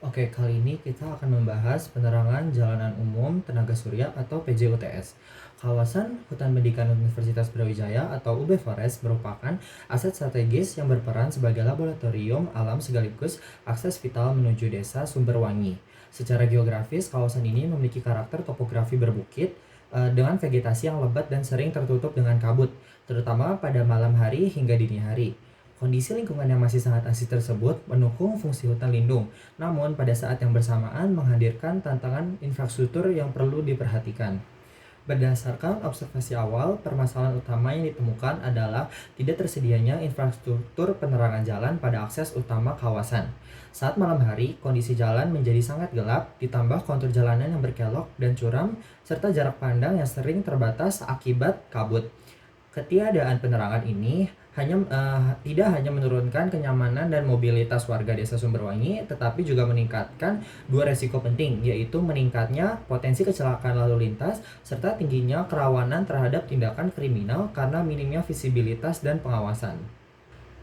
Oke, kali ini kita akan membahas penerangan jalanan umum tenaga surya atau PJUTS. Kawasan Hutan Pendidikan Universitas Brawijaya atau UB Forest merupakan aset strategis yang berperan sebagai laboratorium alam sekaligus akses vital menuju desa Sumberwangi. Secara geografis, kawasan ini memiliki karakter topografi berbukit dengan vegetasi yang lebat dan sering tertutup dengan kabut, terutama pada malam hari hingga dini hari. Kondisi lingkungan yang masih sangat asli tersebut mendukung fungsi hutan lindung, namun pada saat yang bersamaan menghadirkan tantangan infrastruktur yang perlu diperhatikan. Berdasarkan observasi awal, permasalahan utama yang ditemukan adalah tidak tersedianya infrastruktur penerangan jalan pada akses utama kawasan. Saat malam hari, kondisi jalan menjadi sangat gelap, ditambah kontur jalanan yang berkelok dan curam, serta jarak pandang yang sering terbatas akibat kabut. Ketiadaan penerangan ini tidak hanya menurunkan kenyamanan dan mobilitas warga desa Sumberwangi, tetapi juga meningkatkan dua resiko penting, yaitu meningkatnya potensi kecelakaan lalu lintas, serta tingginya kerawanan terhadap tindakan kriminal karena minimnya visibilitas dan pengawasan.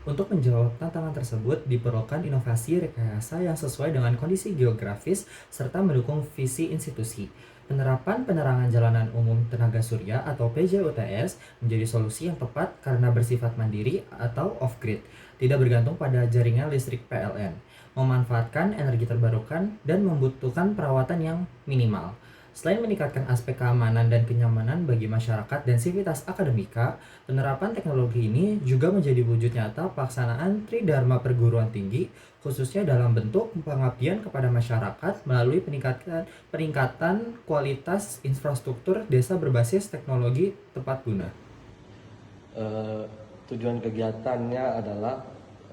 Untuk menjawab tantangan tersebut, diperlukan inovasi rekayasa yang sesuai dengan kondisi geografis serta mendukung visi institusi. Penerapan penerangan jalanan umum tenaga surya atau PJUTS menjadi solusi yang tepat karena bersifat mandiri atau off-grid, tidak bergantung pada jaringan listrik PLN, memanfaatkan energi terbarukan, dan membutuhkan perawatan yang minimal. Selain meningkatkan aspek keamanan dan kenyamanan bagi masyarakat dan sivitas akademika, penerapan teknologi ini juga menjadi wujud nyata pelaksanaan Tridharma perguruan tinggi, khususnya dalam bentuk pengabdian kepada masyarakat melalui peningkatan kualitas infrastruktur desa berbasis teknologi tepat guna. Eh, Tujuan kegiatannya adalah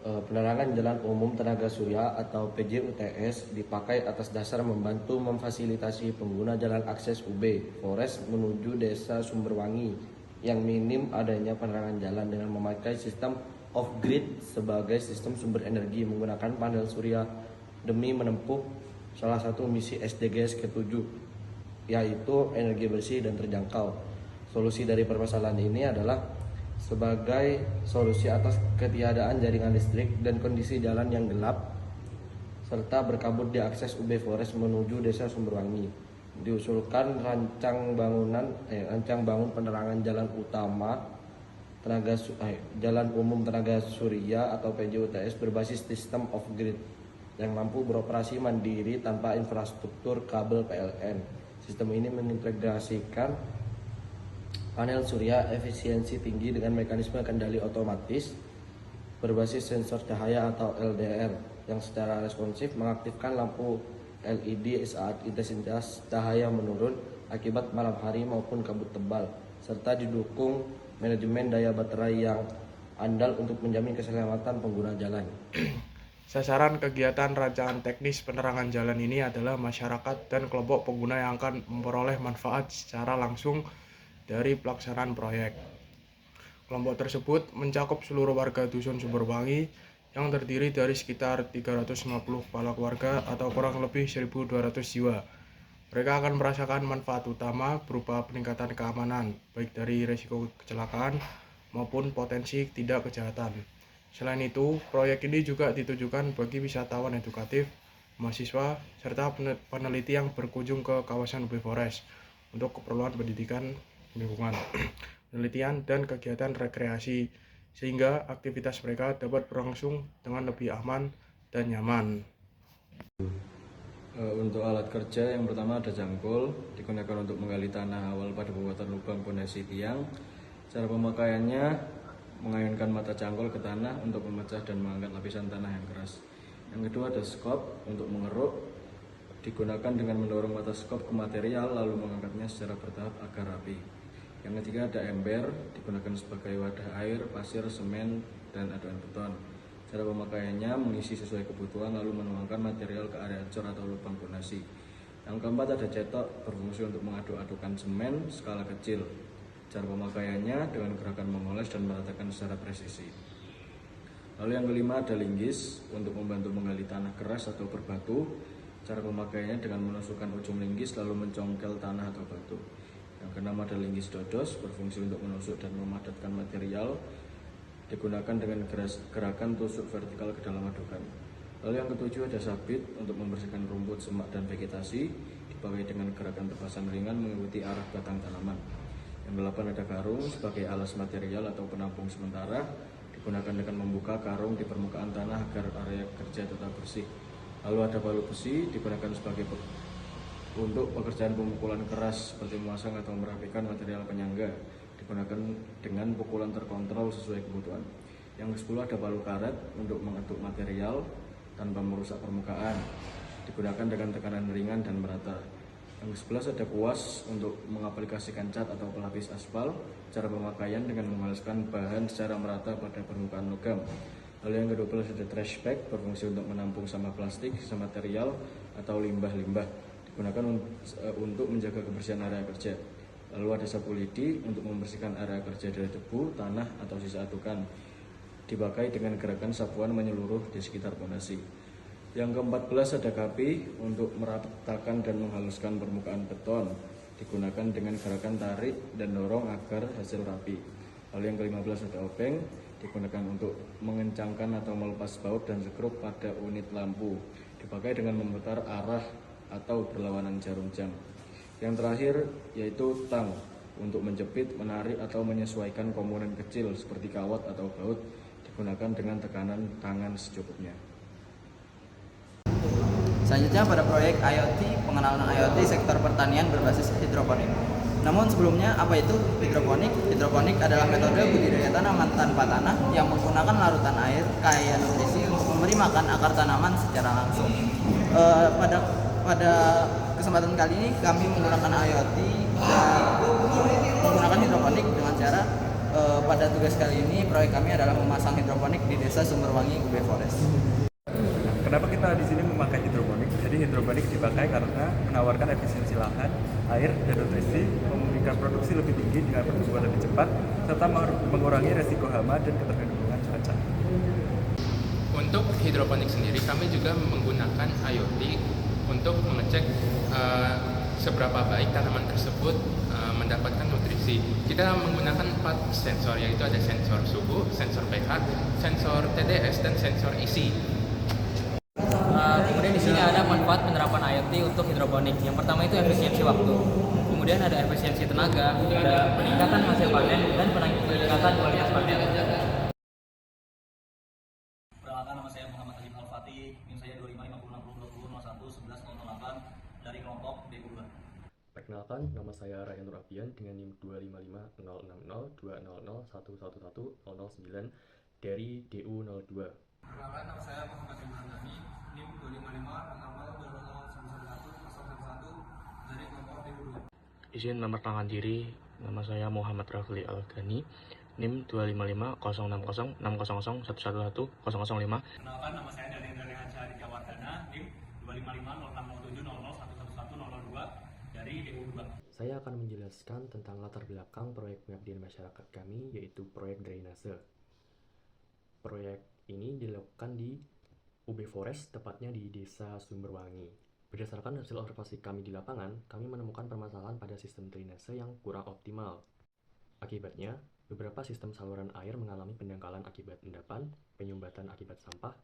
penerangan jalan umum tenaga surya atau PJUTS dipakai atas dasar membantu memfasilitasi pengguna jalan akses UB Forest menuju desa Sumberwangi yang minim adanya penerangan jalan dengan memakai sistem off-grid sebagai sistem sumber energi menggunakan panel surya demi menempuh salah satu misi SDGs ke-7 yaitu energi bersih dan terjangkau. Solusi dari permasalahan ini adalah sebagai solusi atas ketiadaan jaringan listrik dan kondisi jalan yang gelap serta berkabut di akses UB Forest menuju desa Sumberwangi. Diusulkan rancang bangun penerangan jalan utama jalan umum tenaga surya atau PJUTS berbasis sistem off grid yang mampu beroperasi mandiri tanpa infrastruktur kabel PLN. Sistem ini mengintegrasikan panel surya efisiensi tinggi dengan mekanisme kendali otomatis berbasis sensor cahaya atau LDR yang secara responsif mengaktifkan lampu LED saat intensitas cahaya menurun akibat malam hari maupun kabut tebal, serta didukung manajemen daya baterai yang andal untuk menjamin keselamatan pengguna jalan. Sasaran kegiatan rancangan teknis penerangan jalan ini adalah masyarakat dan kelompok pengguna yang akan memperoleh manfaat secara langsung dari pelaksanaan proyek. Kelompok tersebut mencakup seluruh warga Dusun Sumberwangi yang terdiri dari sekitar 350 kepala keluarga atau kurang lebih 1.200 jiwa. Mereka akan merasakan manfaat utama berupa peningkatan keamanan, baik dari risiko kecelakaan maupun potensi tindak kejahatan. Selain itu, proyek ini juga ditujukan bagi wisatawan edukatif, mahasiswa, serta peneliti yang berkunjung ke kawasan UB Forest untuk keperluan pendidikan lingkungan, penelitian, dan kegiatan rekreasi, sehingga aktivitas mereka dapat berlangsung dengan lebih aman dan nyaman. Untuk alat kerja yang pertama ada jangkul, digunakan untuk menggali tanah awal pada pembuatan lubang pondasi tiang. Cara pemakaiannya mengayunkan mata jangkul ke tanah untuk memecah dan mengangkat lapisan tanah yang keras. Yang kedua ada skop untuk mengeruk, digunakan dengan mendorong mata skop ke material lalu mengangkatnya secara bertahap agar rapi. Yang ketiga ada ember, digunakan sebagai wadah air, pasir, semen, dan aduan beton. Cara pemakaiannya mengisi sesuai kebutuhan lalu menuangkan material ke area cor atau lubang pondasi. Yang keempat ada cetok, berfungsi untuk mengaduk-adukan semen skala kecil. Cara pemakaiannya dengan gerakan memoles dan meratakan secara presisi. Lalu yang kelima ada linggis untuk membantu menggali tanah keras atau berbatu. Cara pemakaiannya dengan menusukkan ujung linggis lalu mencongkel tanah atau batu. Yang keenam ada linggis dodos, berfungsi untuk menusuk dan memadatkan material, digunakan dengan gerakan tusuk vertikal ke dalam adukan. Lalu yang ketujuh ada sabit untuk membersihkan rumput, semak, dan vegetasi, dipakai dengan gerakan tebasan ringan mengikuti arah batang tanaman. Yang ke-8 ada karung sebagai alas material atau penampung sementara, digunakan dengan membuka karung di permukaan tanah agar area kerja tetap bersih. Lalu ada balut besi, digunakan sebagai untuk pekerjaan pemukulan keras seperti memasang atau merapikan material penyangga, digunakan dengan pukulan terkontrol sesuai kebutuhan. Yang ke-10 ada palu karet untuk mengetuk material tanpa merusak permukaan, digunakan dengan tekanan ringan dan merata. Yang ke-11 ada kuas untuk mengaplikasikan cat atau pelapis aspal. Cara pemakaian dengan menghaluskan bahan secara merata pada permukaan logam. Lalu yang ke-12 ada trash bag, berfungsi untuk menampung sampah plastik, sisa material, atau limbah-limbah, digunakan untuk menjaga kebersihan area kerja. Lalu ada sapu lidi untuk membersihkan area kerja dari debu, tanah, atau sisa atukan, dipakai dengan gerakan sapuan menyeluruh di sekitar pondasi. Yang ke-14 ada kapi untuk meratakan dan menghaluskan permukaan beton, digunakan dengan gerakan tarik dan dorong agar hasil rapi. Lalu yang ke-15 ada obeng, digunakan untuk mengencangkan atau melepas baut dan sekrup pada unit lampu, dipakai dengan memutar arah atau berlawanan jarum jam. Yang terakhir yaitu tang untuk menjepit, menarik, atau menyesuaikan komponen kecil seperti kawat atau baut, digunakan dengan tekanan tangan secukupnya. Selanjutnya pada proyek IoT, pengenalan IoT sektor pertanian berbasis hidroponik. Namun sebelumnya, apa itu hidroponik? Hidroponik adalah metode budidaya tanaman tanpa tanah yang menggunakan larutan air kaya nutrisi untuk memberi makan akar tanaman secara langsung. Pada kesempatan kali ini kami menggunakan IoT dan menggunakan hidroponik dengan cara pada tugas kali ini proyek kami adalah memasang hidroponik di Desa Sumberwangi, UB Forest. Kenapa kita di sini memakai hidroponik? Jadi hidroponik dipakai karena menawarkan efisiensi lahan, air, dan nutrisi, memungkinkan produksi lebih tinggi dengan pertumbuhan lebih cepat, serta mengurangi resiko hama dan ketergantungan cuaca. Untuk hidroponik sendiri, kami juga menggunakan IoT untuk mengecek seberapa baik tanaman tersebut mendapatkan nutrisi. Kita menggunakan 4 sensor, yaitu ada sensor suhu, sensor pH, sensor TDS, dan sensor isi. Kemudian di sini ada manfaat penerapan IoT untuk hidroponik. Yang pertama itu efisiensi waktu. Kemudian ada efisiensi tenaga, ada peningkatan hasil panen dan peningkatan kualitas panen. Perkenalkan, nama saya Muhammad Azim Al-Fatih, NIM saya 255060211108 dari kelompok D2. Perkenalkan, nama saya Ryan Nur Afian dengan NIM 255060020111109 dari DU02. Perkenalkan, nama saya Muhammad Imran Dhani, NIM 2556020111101 dari kelompok D2. Izin memperkenalkan diri, nama saya Muhammad Rafli Al-Ghani, NIM 255060600111005. Perkenalkan, nama saya Daniel Rehansyah Aditya Wardana, NIM 255060700111002 dari DU2. Saya akan menjelaskan tentang latar belakang proyek pengabdian masyarakat kami, yaitu proyek drainase. Proyek ini dilakukan di UB Forest, tepatnya di Desa Sumberwangi. Berdasarkan hasil observasi kami di lapangan, kami menemukan permasalahan pada sistem drainase yang kurang optimal. Akibatnya, beberapa sistem saluran air mengalami pendangkalan akibat endapan, penyumbatan akibat sampah,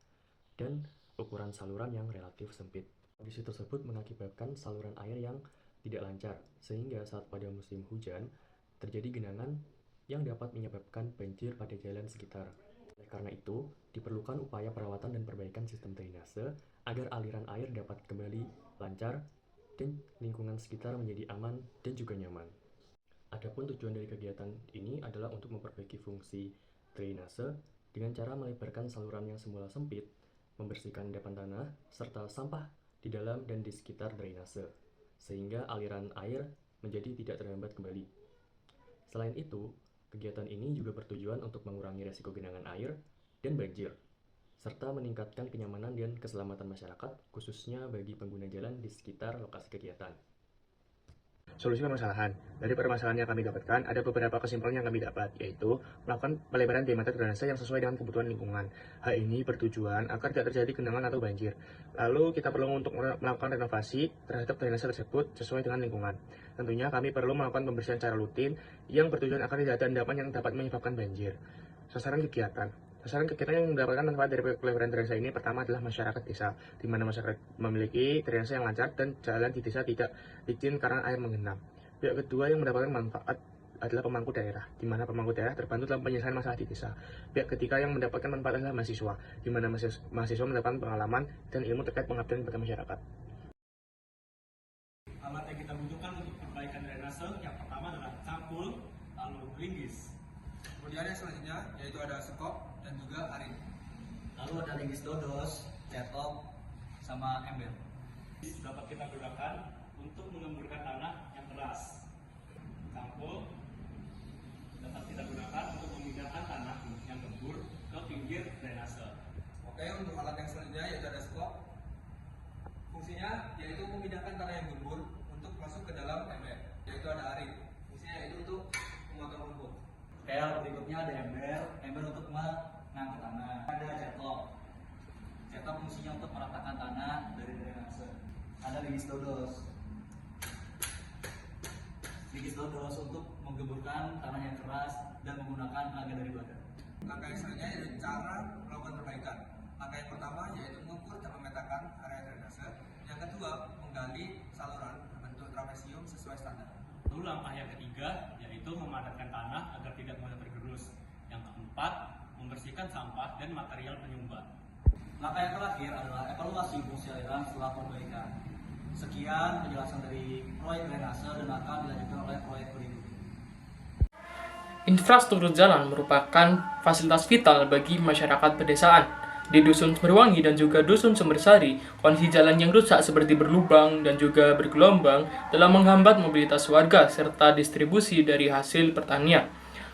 dan ukuran saluran yang relatif sempit. Kondisi tersebut mengakibatkan saluran air yang tidak lancar, sehingga saat pada musim hujan, terjadi genangan yang dapat menyebabkan banjir pada jalan sekitar. Oleh karena itu, diperlukan upaya perawatan dan perbaikan sistem drainase agar aliran air dapat kembali lancar dan lingkungan sekitar menjadi aman dan juga nyaman. Adapun tujuan dari kegiatan ini adalah untuk memperbaiki fungsi drainase dengan cara melebarkan saluran yang semula sempit, membersihkan endapan tanah, serta sampah di dalam dan di sekitar drainase, sehingga aliran air menjadi tidak terhambat kembali. Selain itu, kegiatan ini juga bertujuan untuk mengurangi resiko genangan air dan banjir, serta meningkatkan kenyamanan dan keselamatan masyarakat, khususnya bagi pengguna jalan di sekitar lokasi kegiatan. Solusi permasalahan. Dari permasalahan yang kami dapatkan, ada beberapa kesimpulan yang kami dapat, yaitu melakukan pelebaran diameter drainase yang sesuai dengan kebutuhan lingkungan. Hal ini bertujuan agar tidak terjadi genangan atau banjir. Lalu kita perlu untuk melakukan renovasi terhadap drainase tersebut sesuai dengan lingkungan. Tentunya kami perlu melakukan pembersihan secara rutin yang bertujuan agar tidak ada endapan yang dapat menyebabkan banjir. Sasaran kegiatan. Sasaran kegiatan yang mendapatkan manfaat dari pelebaran drainase ini pertama adalah masyarakat desa, di mana masyarakat memiliki drainase yang lancar dan jalan di desa tidak licin karena air menggenang. Pihak kedua yang mendapatkan manfaat adalah pemangku daerah, di mana pemangku daerah terbantu dalam penyelesaian masalah di desa. Pihak ketiga yang mendapatkan manfaat adalah mahasiswa, di mana mahasiswa mendapatkan pengalaman dan ilmu terkait pengabdian kepada masyarakat. Alat yang kita butuhkan untuk perbaikan drainase yang pertama adalah cangkul, lalu linggis. Kemudian yang selanjutnya yaitu ada sekop dan juga arit. Lalu ada linggis dodos, cetok, sama ember. Dapat kita gunakan untuk mengemburkan tanah yang keras. Cangkul dapat kita gunakan untuk memindahkan tanah yang gembur ke pinggir drainase. Oke, untuk alat yang selanjutnya yaitu ada sekop. Fungsinya yaitu memindahkan tanah yang gembur untuk masuk ke dalam ember. Yaitu ada arit. Fungsinya yaitu untuk memotong rumput. Oke, berikutnya ada ember untuk mengangkut tanah. Ada cetok. Cetok fungsinya untuk meratakan tanah dari drainase. Ada linggis dodos. Linggis dodos untuk menggemburkan tanah yang keras dan menggunakan tenaga dari badan. Langkah yang selanjutnya yaitu cara melakukan perbaikan. Langkah yang pertama yaitu mengukur dan memetakan area drainase. Yang kedua, menggali saluran berbentuk trapesium sesuai standar. Lalu langkah yang ketiga yaitu memadatkan tanah agar tidak mudah tergerus. Yang keempat, membersihkan sampah dan material penyumbat. Langkah yang terakhir adalah evaluasi fungsi aliran setelah perbaikan. Sekian penjelasan dari proyek drainase dan akan dilanjutkan oleh proyek berikutnya. Infrastruktur jalan merupakan fasilitas vital bagi masyarakat pedesaan. Di Dusun Sumberwangi dan juga Dusun Sumbersari, kondisi jalan yang rusak seperti berlubang dan juga bergelombang telah menghambat mobilitas warga serta distribusi dari hasil pertanian.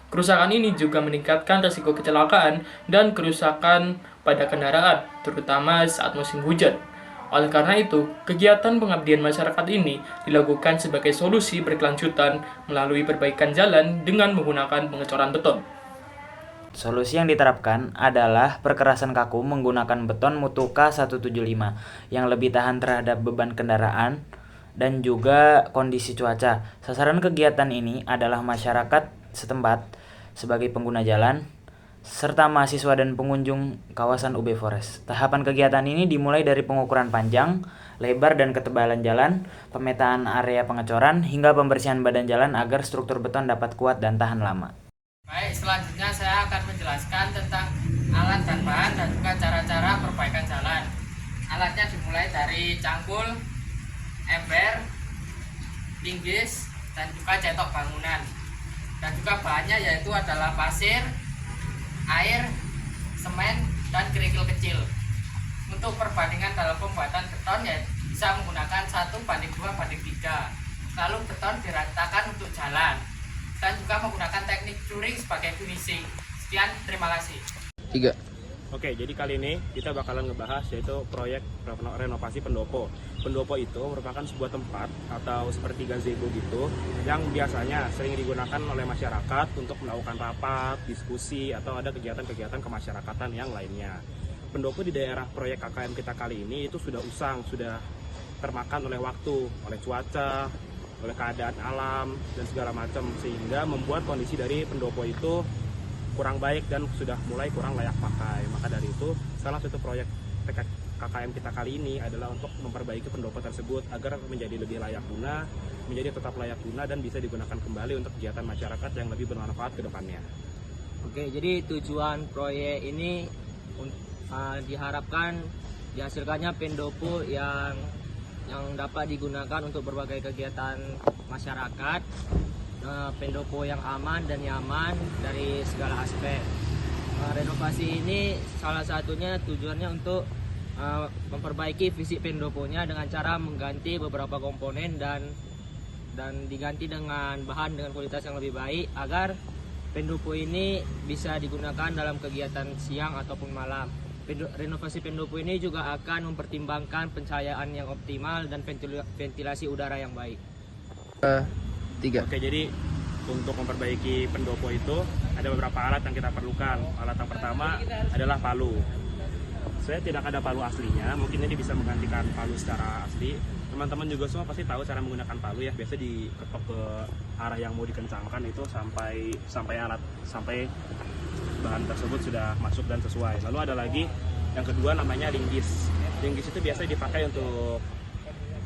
Kerusakan ini juga meningkatkan risiko kecelakaan dan kerusakan pada kendaraan, terutama saat musim hujan. Oleh karena itu, kegiatan pengabdian masyarakat ini dilakukan sebagai solusi berkelanjutan melalui perbaikan jalan dengan menggunakan pengecoran beton. Solusi yang diterapkan adalah perkerasan kaku menggunakan beton mutu K175 yang lebih tahan terhadap beban kendaraan dan juga kondisi cuaca. Sasaran kegiatan ini adalah masyarakat setempat sebagai pengguna jalan, serta mahasiswa dan pengunjung kawasan UB Forest. Tahapan kegiatan ini dimulai dari pengukuran panjang, lebar dan ketebalan jalan, pemetaan area pengecoran, hingga pembersihan badan jalan agar struktur beton dapat kuat dan tahan lama. Baik, selanjutnya saya akan menjelaskan tentang alat dan bahan dan juga cara-cara perbaikan jalan. Alatnya dimulai dari cangkul, ember, linggis, dan juga cetok bangunan. Dan juga bahannya yaitu adalah pasir, air, semen, dan kerikil kecil. Untuk perbandingan dalam pembuatan beton ya bisa menggunakan 1:2:3. Lalu beton diratakan untuk jalan dan juga menggunakan teknik curing sebagai finishing. Sekian, terima kasih. 3. Oke, jadi kali ini kita bakalan ngebahas yaitu proyek renovasi pendopo. Pendopo itu merupakan sebuah tempat atau seperti gazebo gitu yang biasanya sering digunakan oleh masyarakat untuk melakukan rapat, diskusi, atau ada kegiatan-kegiatan kemasyarakatan yang lainnya. Pendopo di daerah proyek KKM kita kali ini itu sudah usang, sudah termakan oleh waktu, oleh cuaca, oleh keadaan alam, dan segala macam, sehingga membuat kondisi dari pendopo itu kurang baik dan sudah mulai kurang layak pakai. Maka dari itu, salah satu proyek KKM kita kali ini adalah untuk memperbaiki pendopo tersebut agar menjadi lebih layak guna, menjadi tetap layak guna, dan bisa digunakan kembali untuk kegiatan masyarakat yang lebih bermanfaat ke depannya. Oke, jadi tujuan proyek ini diharapkan dihasilkannya pendopo yang dapat digunakan untuk berbagai kegiatan masyarakat, pendopo yang aman dan nyaman dari segala aspek. Renovasi ini salah satunya tujuannya untuk memperbaiki fisik pendoponya dengan cara mengganti beberapa komponen dan diganti dengan bahan dengan kualitas yang lebih baik agar pendopo ini bisa digunakan dalam kegiatan siang ataupun malam. Renovasi pendopo ini juga akan mempertimbangkan pencahayaan yang optimal dan ventilasi udara yang baik. 3. Oke, jadi untuk memperbaiki pendopo itu ada beberapa alat yang kita perlukan. Alat yang pertama adalah palu. Saya tidak ada palu aslinya, mungkin ini bisa menggantikan palu secara asli. Teman-teman juga semua pasti tahu cara menggunakan palu ya, biasa diketok ke arah yang mau dikencangkan itu sampai bahan tersebut sudah masuk dan sesuai. Lalu ada lagi yang kedua namanya linggis. Linggis itu biasanya dipakai untuk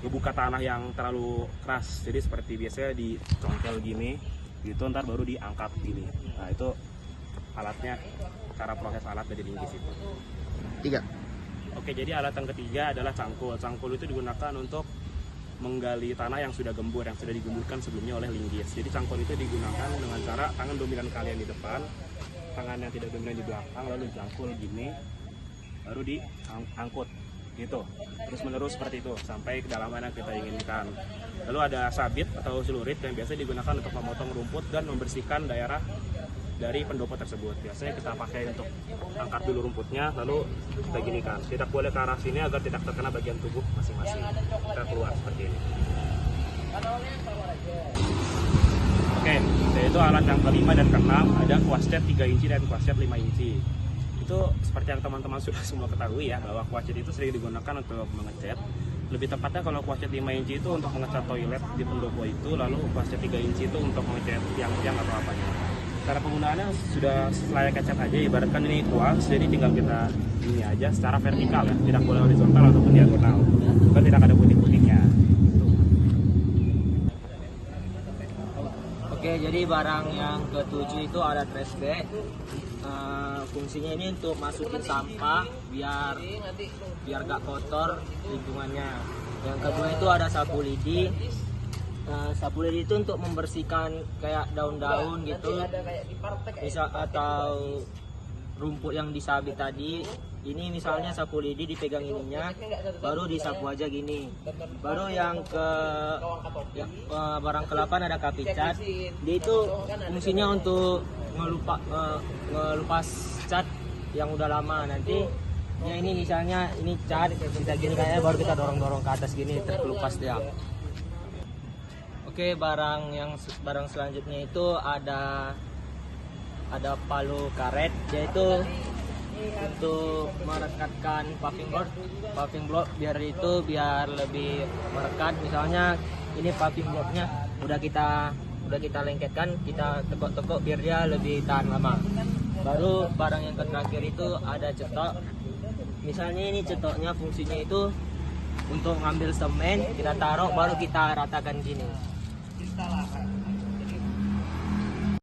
ngebuka tanah yang terlalu keras. Jadi seperti biasanya dicongkel gini, gitu ntar baru diangkat gini. Nah itu alatnya, cara proses alat dari linggis itu. 3. Oke, jadi alat yang ketiga adalah cangkul. Cangkul itu digunakan untuk menggali tanah yang sudah gembur, yang sudah digemburkan sebelumnya oleh linggis. Jadi cangkul itu digunakan dengan cara tangan dominan kalian di depan, tangan yang tidak dominan di belakang, lalu dicangkul gini, baru diangkut gitu. Terus menerus seperti itu sampai kedalaman yang kita inginkan. Lalu ada sabit atau celurit yang biasa digunakan untuk memotong rumput dan membersihkan daerah dari pendopo tersebut. Biasanya kita pakai untuk angkat dulu rumputnya, lalu kita ginikan. Tidak boleh ke arah sini agar tidak terkena bagian tubuh masing-masing. Kita keluar seperti ini. Oke, yaitu alat yang kelima dan keenam ada kuasjet 3 inci dan kuasjet 5 inci. Itu seperti yang teman-teman sudah semua ketahui ya, bahwa kuasjet itu sering digunakan untuk mengecat. Lebih tepatnya kalau kuasjet 5 inci itu untuk mengecat toilet di pendopo itu, lalu kuasjet 3 inci itu untuk mengecat tiang-tiang atau apanya. Cara penggunaannya sudah layaknya cat aja, ibaratkan ini kuas, jadi tinggal kita ini aja secara vertikal ya, tidak boleh horizontal ataupun diagonal, kan tidak ada putih-putihnya. Oke, jadi barang yang ke-7 itu ada trash bag. Fungsinya ini untuk masukin sampah biar gak kotor lingkungannya. Yang kedua itu ada sapu lidi. Sapu lidi itu untuk membersihkan kayak daun-daun gitu, bisa atau rumput yang disabit tadi. Ini misalnya sapu lidi dipegang ininya, baru disapu aja gini. Baru yang barang ke-8 ada kapicat. Dia itu fungsinya untuk ngelupas cat yang udah lama. Nanti ya ini misalnya ini cat kita gini kayaknya, baru kita dorong-dorong ke atas gini terkelupas dia. Oke, barang selanjutnya itu ada palu karet, yaitu untuk merekatkan paving block biar lebih merekat. Misalnya ini paving blocknya udah kita lengketkan, kita tekuk-tekuk biar dia lebih tahan lama. Baru barang yang terakhir itu ada cetok. Misalnya ini cetoknya fungsinya itu untuk ngambil semen, kita taruh baru kita ratakan gini.